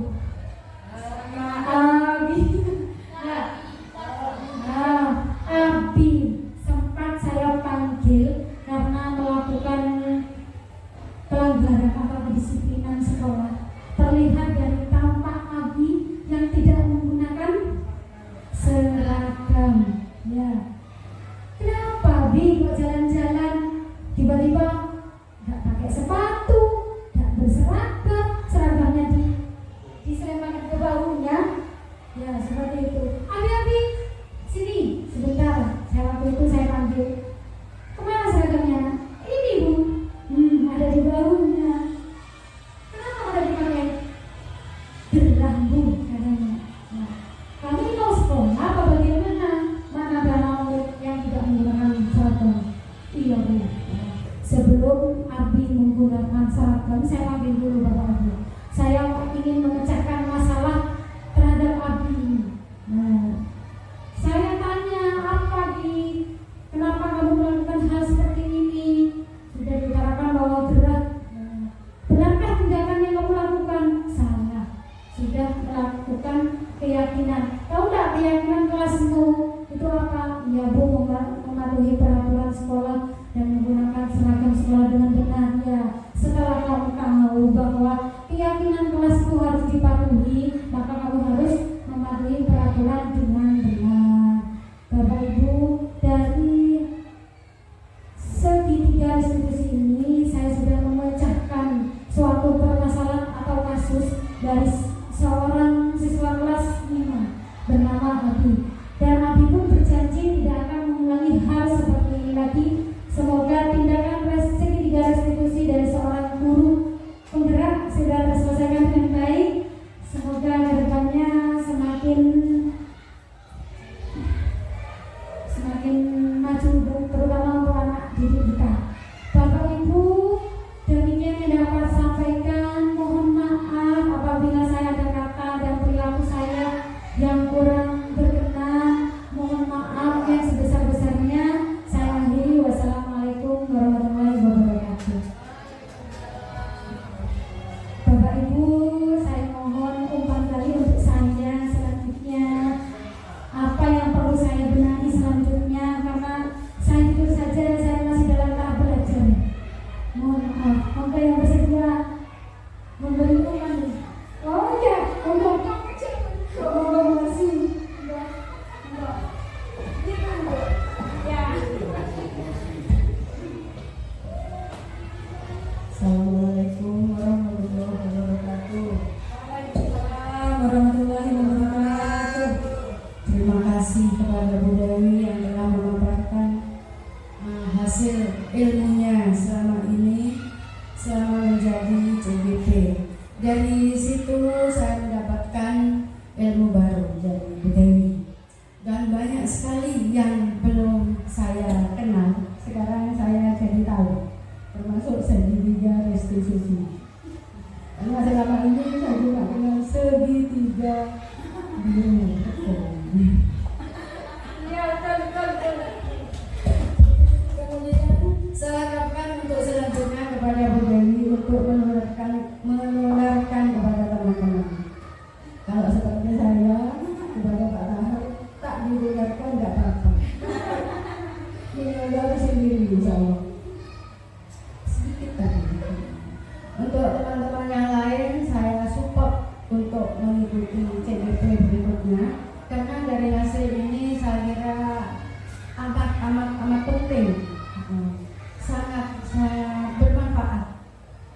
Abi sempat saya panggil karena melakukan pelanggaran atau kedisiplinan sekolah. Terlihat dari tampak Abi yang tidak menggunakan seragam. Ya, kenapa Abi kok jalan-jalan tiba-tiba nggak pakai sepatu, nggak berseragam, seragamnya diselemparkan ke bahunya? Ya, seperti itu. Abi, sini sebentar. Waktu itu saya panggil, kemana seragamnya? Ini Bu. Ada di bahunya. Kenapa udah dipakai? Gerah Bu, katanya. Nah, kamu ini mau sekolah apa bagaimana? Mana ada murid yang tidak menggunakan seragam? Iya Bu. Sebelum Abi menggunakan seragam, saya panggil dulu Bapak Ibu. Saya ingin memecahkan masalah terhadap Abi ini. Nah, saya tanya, kenapa kamu melakukan hal seperti ini? Sudah diutarakan bahwa gerak. Benarkah tindakan yang kamu lakukan? Salah. Sudah melakukan keyakinan. Tahu tak keyakinan kelasmu itu apa? Ya Bu, mematuhi peraturan sekolah dan menggunakan seragam sekolah dengan benar. Ya, setelah kamu tahu bahwa keyakinan kelasmu harus dipatuhi, maka kamu harus mematuhi peraturan dengan benar. Bapak Ibu, dari segitiga restitusi ini saya sudah memecahkan suatu permasalahan atau kasus dari seorang siswa kelas 5 bernama Abi. Dan Abi pun berjanji tidak akan mengulangi hal seperti ini lagi. Semoga tindakan segitiga restitusi dari seorang guru penggerak sudah terselesaikan dengan baik. Semoga kedepannya semakin maju, terutama untuk anak didik kita. Bapak Ibu, demikian yang dapat sampaikan. Mohon maaf apabila saya ada kata dan perilaku saya yang kurang berkenan. Mohon maaf yang sebesar-besarnya. Saya akhiri. Wassalamualaikum warahmatullahi wabarakatuh. Bapak Ibu, saya mohon umpan kali untuk saya selanjutnya. Apa yang perlu saya benahi selanjutnya, karena saya jujur saja saya masih dalam tahap belajar. Mohon maaf. Monggo yang bersedia memberi umpan. Oh iya, monggo masih. Ya. Assalamualaikum warahmatullahi wabarakatuh. Waalaikumsalam warahmatullahi wabarakatuh. Terima kasih kepada Bu Dewi yang telah memaparkan hasil ilmunya selama ini, selama menjadi CGP. Dari situ saya mendapatkan ilmu baru dari Bu Dewi. Dan banyak sekali yang belum saya kenal, sekarang saya jadi tahu. Termasuk segitiga restitusi. Karena selama ini saya juga kenal segitiga biru. Kemudian saya harapkan untuk selanjutnya kepada Bu Dewi untuk menularkan kepada teman-teman. Kalau seperti saya kepada Pak Tahir tak didengarkan nggak apa-apa. Menular sendiri insya Allah. Untuk teman-teman yang lain saya support untuk mengikuti CGP berikutnya, karena dari hasil ini saya kira amat penting, sangat bermanfaat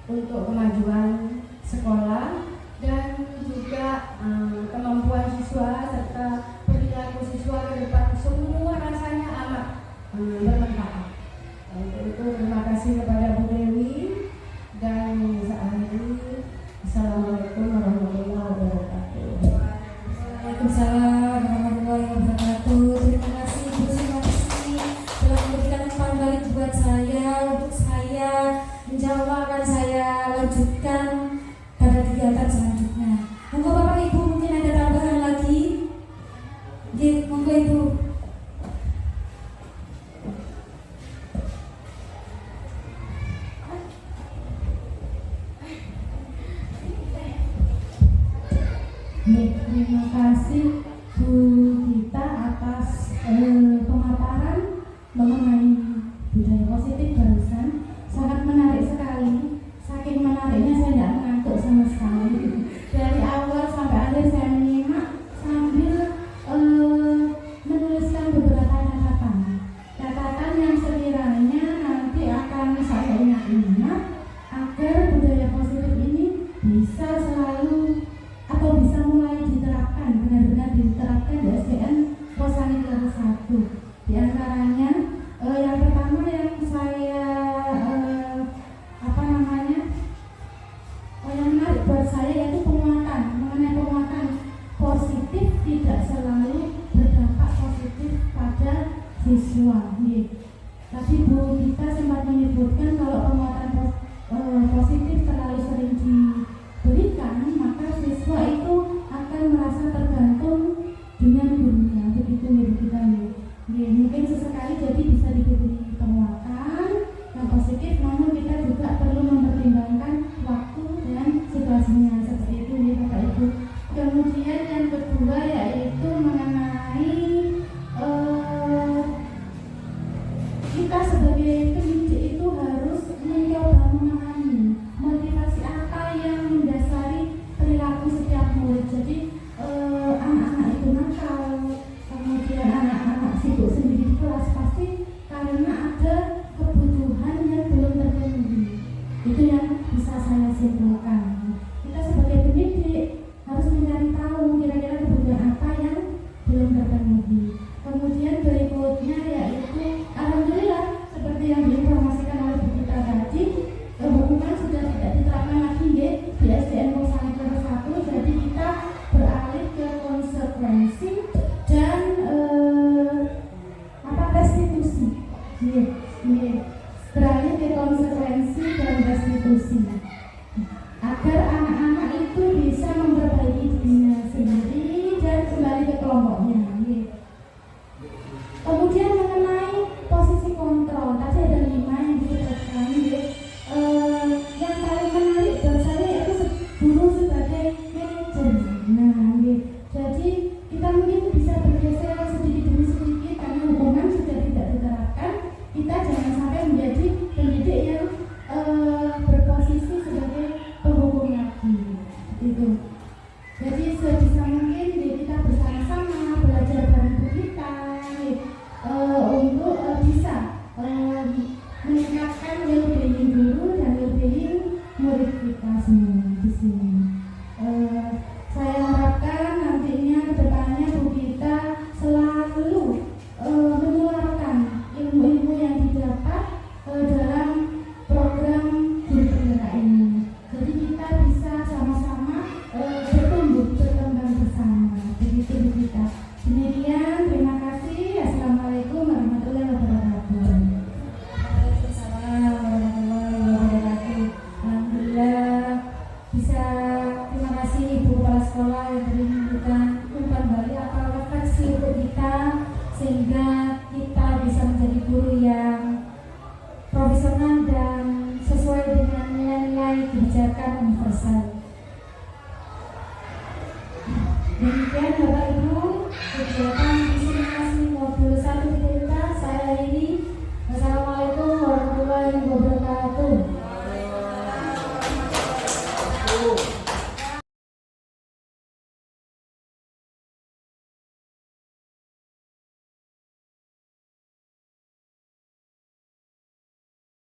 untuk kemajuan sekolah dan juga kemampuan siswa serta perilaku siswa ke depan. Semua rasanya amat bermanfaat. Untuk itu terima kasih kepada Bu Dewi. Dan saya akhiri. Assalamualaikum warahmatullahi wabarakatuh. Waalaikumsalam warahmatullahi wabarakatuh. Terima kasih Bu Sinopsi telah memberikan umpan balik buat saya, untuk saya. Insya Allah akan saya lanjutkan pada kegiatan selanjutnya. Monggo Bapak Ibu mungkin ada tambahan lagi. Terima kasih Bu Gita atas pemaparan mengenai budaya positif barusan. Sangat menarik sekali. Saking menariknya saya tidak mengantuk sama sekali. Dari awal sampai akhir saya menyimak sambil menuliskan beberapa catatan yang sekiranya nanti akan saya ingat-ingat agar budaya positif ini bisa selalu atau bisa mulai diterapkan, benar-benar diterapkan di SDN Posani Kelapa 1. Di antaranya yang pertama yang saya yang menarik buat saya yaitu penguatan, mengenai penguatan positif tidak selalu berdampak positif pada siswa. Tadi Bu Gita sempat menyebutkan kalau penguatan positif terlalu sering diberikan, maka siswa itu akan merasa tergantung dengan gurunya. Begitu ya Bu Gita. Mungkin sesekali jadi bisa diberi penguatan yang positif, namun kita juga perlu mempertimbangkan waktu dan situasinya seperti itu ya Bapak Ibu. Kemudian yang kedua yaitu mengenai kita sebagai pendidik itu harus mencoba memahami motivasi apa yang mendasari perilaku setiap murid. Jadi anak-anak itu nakal, kemudian anak-anak sibuk sendiri di kelas pasti karena ada kebutuhan yang belum terpenuhi. Itu yang bisa saya simpulkan. Kita sebagai pendidik harus mencari tahu kira-kira kebutuhan apa yang belum terpenuhi. Kemudian berikutnya yaitu alhamdulillah seperti yang diinformasikan oleh Bu Gita tadi, hukuman sudah tidak diterapkan lagi di SDN Posani Kelapa 1. Jadi kita beralih ke konsekuensi dan restitusi. Beralih ke konsekuensi dan restitusi agar anak-anak itu bisa memperbaiki dirinya sendiri dan kembali ke kelompoknya. Kemudian mengenai posisi kontrol, tadi ada 5 yang disebutkan. Yang paling menarik buat saya yaitu guru sebagai manajer. Jadi kita mungkin bisa bergeser sedikit demi sedikit karena hukuman sudah tidak diterapkan. Kita jangan sampai menjadi pendidik yang berposisi sebagai penghukum lagi. Gitu. Jadi sebisa mungkin kita bersama-sama belajar bareng kita untuk bisa meningkatkan well-being guru dan well-being murid kita semua di sini. Saya harapkan nantinya ke depannya Bu Gita selalu menularkan ilmu-ilmu yang didapat dalam program guru penggerak ini. Jadi kita bisa sama-sama berkembang bersama. Begitu Bu Gita. Demikian, terima kasih. Assalamualaikum warahmatullahi wabarakatuh. Waalaikumsalam warahmatullahi wabarakatuh. Alhamdulillah bisa, terima kasih Ibu Kepala Sekolah yang memberikan umpan balik atau refleksi untuk kita sehingga kita bisa menjadi guru yang profesional dan sesuai dengan nilai-nilai kebijakan universal. Demikian Bapak Ibu kegiatan